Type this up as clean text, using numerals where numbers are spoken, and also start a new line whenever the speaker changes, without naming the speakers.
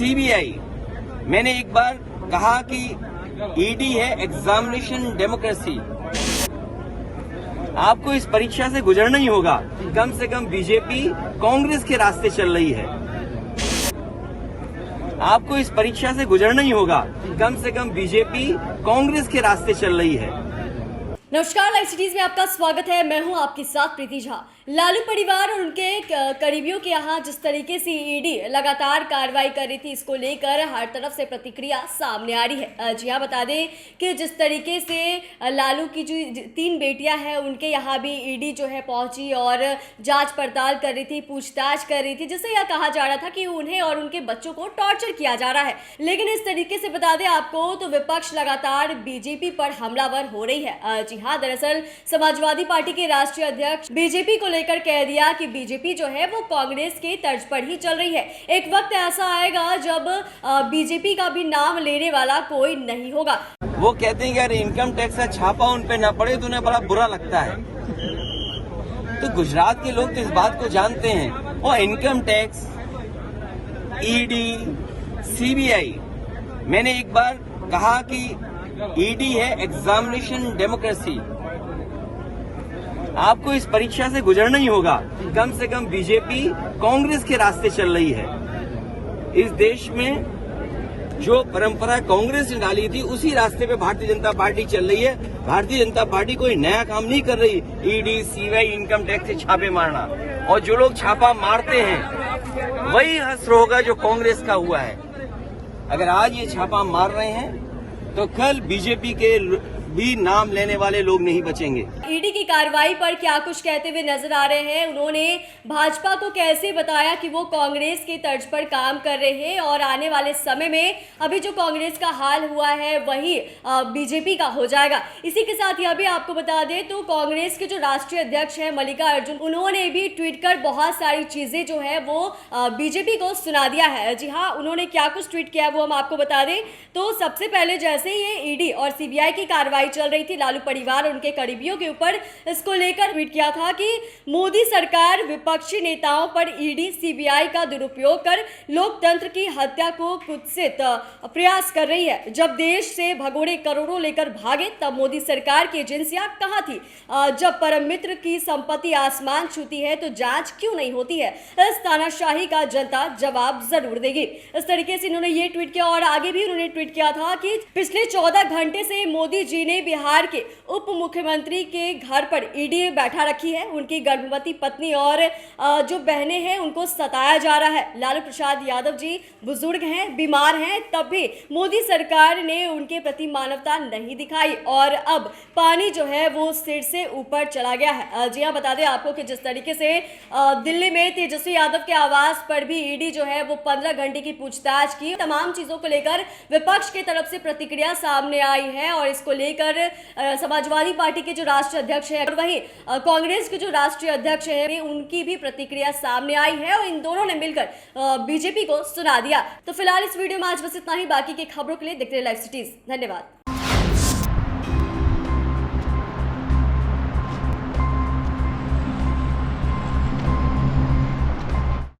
CBI, मैंने एक बार कहा कि ईडी है एग्जामिनेशन डेमोक्रेसी। आपको इस परीक्षा से गुजरना ही होगा। कम से कम बीजेपी कांग्रेस के रास्ते चल रही है। आपको इस परीक्षा से गुजरना ही होगा। कम से कम बीजेपी कांग्रेस के रास्ते चल रही है।
नमस्कार, लाइव सिटीज में आपका स्वागत है। मैं हूं आपके साथ प्रीति झा। लालू परिवार और उनके करीबियों के यहाँ जिस तरीके से ईडी लगातार कार्रवाई कर रही थी, इसको लेकर हर तरफ से प्रतिक्रिया सामने आ रही है। जी हाँ, बता दें कि जिस तरीके से लालू की जो 3 बेटियां हैं, उनके यहाँ भी ईडी जो है पहुंची और जांच पड़ताल कर रही थी, पूछताछ कर रही थी, जिससे यह कहा जा रहा था कि उन्हें और उनके बच्चों को टॉर्चर किया जा रहा है। लेकिन इस तरीके से बता दें आपको, तो विपक्ष लगातार बीजेपी पर हमलावर हो रही है। जी हाँ, दरअसल समाजवादी पार्टी के राष्ट्रीय अध्यक्ष बीजेपी को लेकर कह दिया कि बीजेपी जो है वो कांग्रेस के तर्ज पर ही चल रही है। एक वक्त ऐसा आएगा जब बीजेपी का भी नाम लेने वाला कोई नहीं होगा।
वो कहते हैं कि अरे इनकम टैक्स का छापा उन पे न पड़े तो उन्हें बड़ा बुरा लगता है। तो गुजरात के लोग तो इस बात को जानते हैं। और इनकम टैक्स, ईडी, सीबीआई, मैंने एक बार कहा कि ईडी है एग्जामिनेशन डेमोक्रेसी। आपको इस परीक्षा से गुजरना ही होगा। कम से कम बीजेपी कांग्रेस के रास्ते चल रही है। इस देश में जो परंपरा कांग्रेस ने डाली थी, उसी रास्ते पे भारतीय जनता पार्टी चल रही है। भारतीय जनता पार्टी कोई नया काम नहीं कर रही। ईडी, सीबीआई, इनकम टैक्स से छापे मारना, और जो लोग छापा मारते हैं वही हश्र होगा जो कांग्रेस का हुआ है। अगर आज ये छापा मार रहे हैं तो कल बीजेपी के भी नाम लेने वाले लोग नहीं बचेंगे।
ईडी की कार्रवाई पर क्या कुछ कहते हुए नजर आ रहे हैं। उन्होंने भाजपा को कैसे बताया कि वो कांग्रेस के तर्ज पर काम कर रहे हैं और आने वाले समय में अभी जो कांग्रेस का हाल हुआ है वही बीजेपी का हो जाएगा। इसी के साथ यह भी आपको बता दें तो कांग्रेस के जो राष्ट्रीय अध्यक्ष है मल्लिका अर्जुन, उन्होंने भी ट्वीट कर बहुत सारी चीजें जो है वो बीजेपी को सुना दिया है। जी हाँ, उन्होंने क्या कुछ ट्वीट किया है वो हम आपको बता दें। तो सबसे पहले जैसे ये ईडी और सीबीआई की कार्रवाई चल रही थी लालू परिवार और उनके करीबियों के ऊपर, इसको लेकर ट्वीट किया था कि मोदी सरकार विपक्षी नेताओं पर ईडी सीबीआई का दुरुपयोग कर लोकतंत्र की हत्या को कुत्सित प्रयास कर रही है। जब देश से भगोड़े करोड़ों लेकर भागे तब मोदी सरकार की एजेंसियां कहां थी? जब परम मित्र की संपत्ति आसमान छूती है तो जांच क्यों नहीं होती है? इस तानाशाही का जनता जवाब जरूर देगी। इस तरीके से इन्होंने ये ट्वीट किया। और आगे भी उन्होंने ट्वीट किया था कि पिछले 14 घंटे से मोदी जी ने बिहार के उप मुख्यमंत्री के घर पर ईडी बैठा रखी है। उनकी गर्भवती पत्नी और जो बहनें हैं उनको सताया जा रहा है। लालू प्रसाद यादव जी बुजुर्ग हैं, बीमार हैं, तब भी मोदी सरकार ने उनके प्रति मानवता नहीं दिखाई और अब पानी जो है वो सिर से ऊपर चला गया है। जी हाँ, बता दें आपको कि जिस तरीके से दिल्ली में तेजस्वी यादव के आवास पर भी ईडी जो है वो 15 घंटे की पूछताछ की। तमाम चीजों को लेकर विपक्ष की तरफ से प्रतिक्रिया सामने आई है और इसको लेकर समाजवादी पार्टी के जो राष्ट्रीय अध्यक्ष है और वही कांग्रेस के जो राष्ट्रीय अध्यक्ष है, उनकी भी प्रतिक्रिया सामने आई है और इन दोनों ने मिलकर बीजेपी को सुना दिया। तो फिलहाल इस वीडियो में आज बस इतना ही। बाकी की खबरों के लिए देखते रहिए लाइव सिटीज। धन्यवाद।